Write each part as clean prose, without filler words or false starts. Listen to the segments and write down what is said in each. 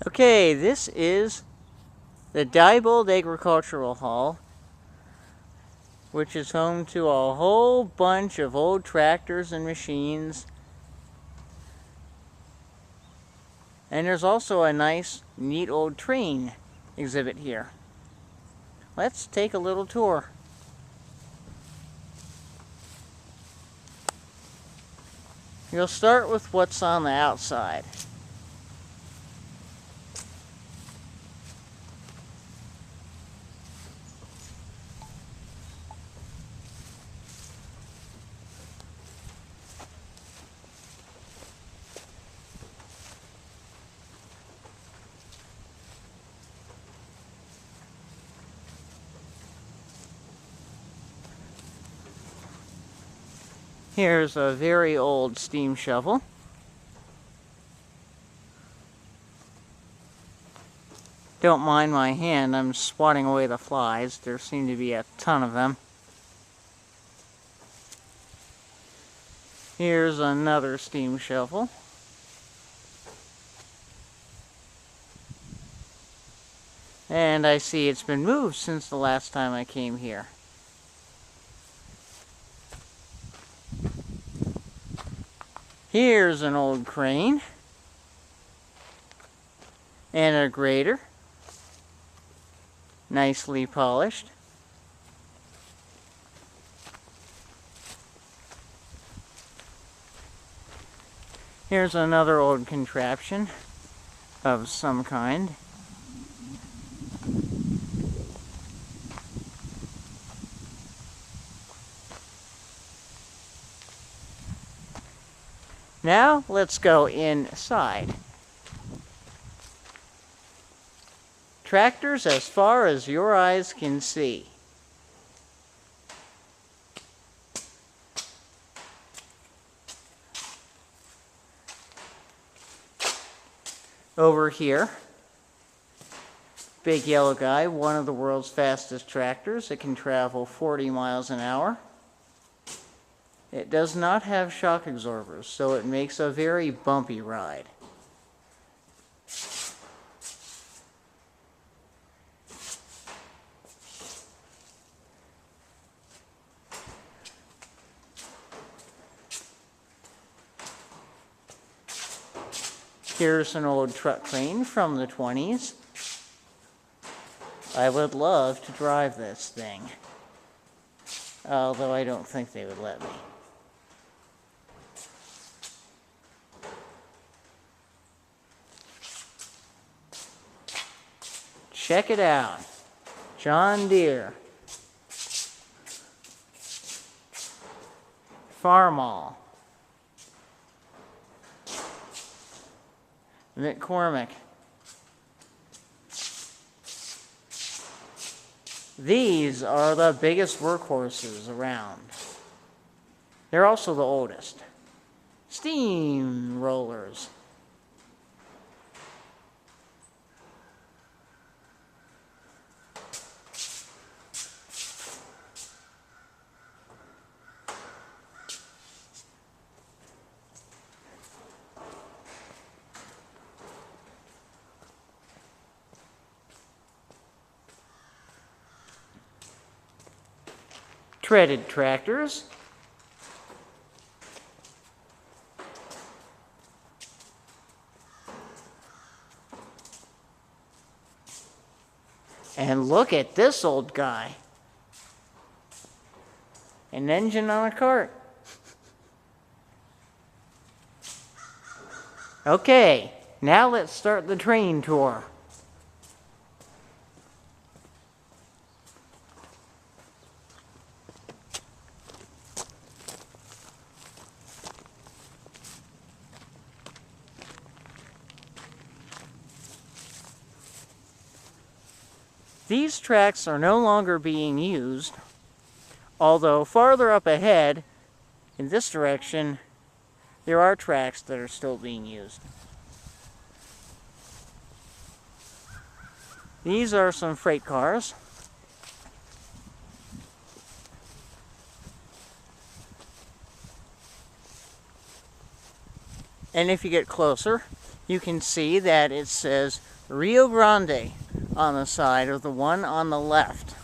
Okay, this is the Diebold Agricultural Hall, which is home to a whole bunch of old tractors and machines. And there's also a nice, neat old train exhibit here. Let's take a little tour. You'll start with what's on the outside. Here's a very old steam shovel. Don't mind my hand, I'm swatting away the flies. There seem to be a ton of them. Here's another steam shovel. And I see it's been moved since the last time I came here. Here's an old crane. And a grader. Nicely polished. Here's another old contraption of some kind. Now let's go inside. Tractors as far as your eyes can see. Over here, big yellow guy, one of the world's fastest tractors. It can travel 40 miles an hour. It does not have shock absorbers, so it makes a very bumpy ride. Here's an old truck crane from the 20s. I would love to drive this thing, although I don't think they would let me. Check it out. John Deere. Farmall. McCormick. These are the biggest workhorses around. They're also the oldest. Steam rollers. Treaded tractors. And look at this old guy. An engine on a cart. Okay, now let's start the train tour. These tracks are no longer being used, although farther up ahead, in this direction, there are tracks that are still being used. These are some freight cars. And if you get closer, you can see that it says Rio Grande on the side of the one on the left.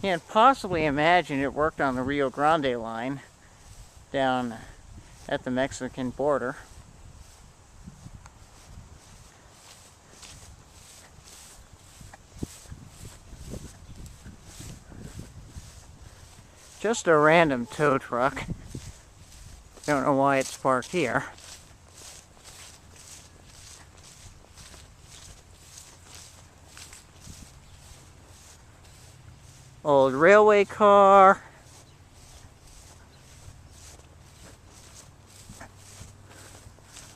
Can't possibly imagine it worked on the Rio Grande line down at the Mexican border. Just a random tow truck. Don't know why it's parked here. Old railway car.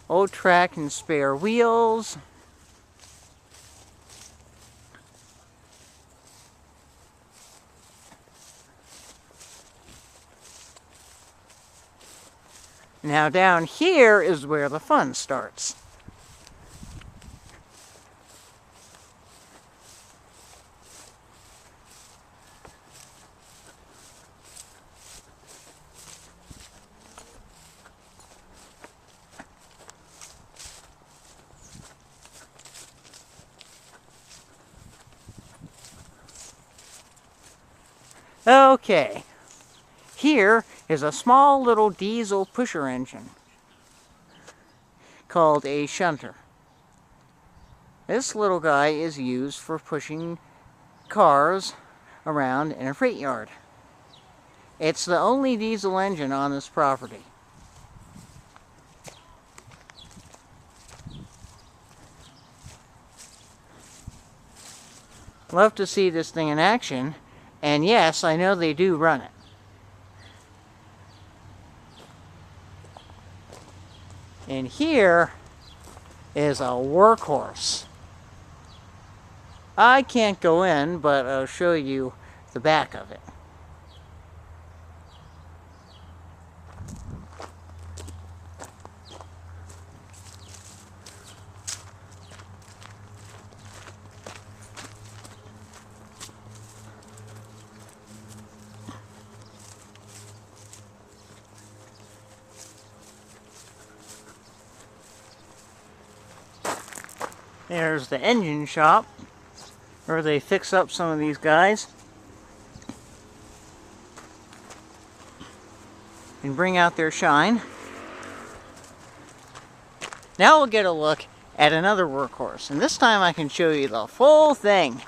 Old track and spare wheels. Now down here is where the fun starts. Okay, here is a small little diesel pusher engine called a shunter. This little guy is used for pushing cars around in a freight yard. It's the only diesel engine on this property. Love to see this thing in action. And yes, I know they do run it. And here is a workhorse. I can't go in, but I'll show you the back of it. There's the engine shop, where they fix up some of these guys and bring out their shine. Now we'll get a look at another workhorse, and this time I can show you the full thing.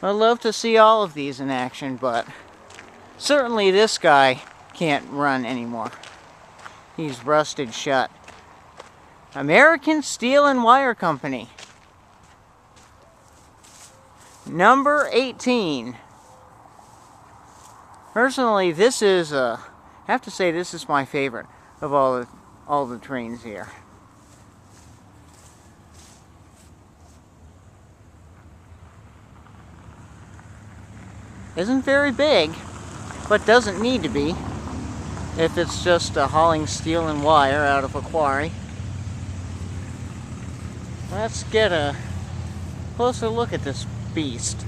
I'd love to see all of these in action, but certainly this guy can't run anymore. He's rusted shut. American Steel and Wire Company. Number 18. Personally, this is I have to say this is my favorite of all the trains here. Isn't very big, but doesn't need to be if it's just hauling steel and wire out of a quarry. Let's get a closer look at this beast.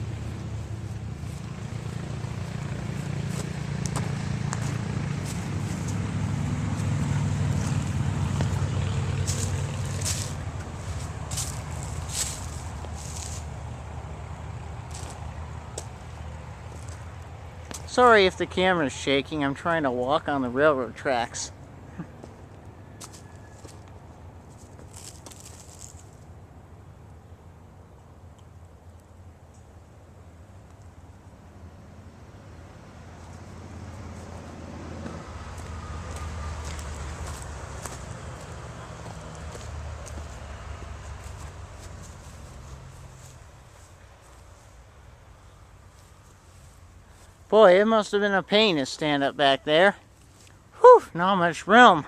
Sorry if the camera's shaking, I'm trying to walk on the railroad tracks. Boy, it must have been a pain to stand up back there. Whew, not much room.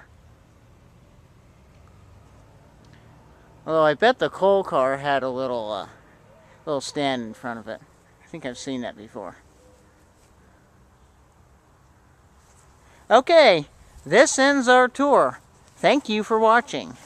Although I bet the coal car had a little stand in front of it. I think I've seen that before. Okay, this ends our tour. Thank you for watching.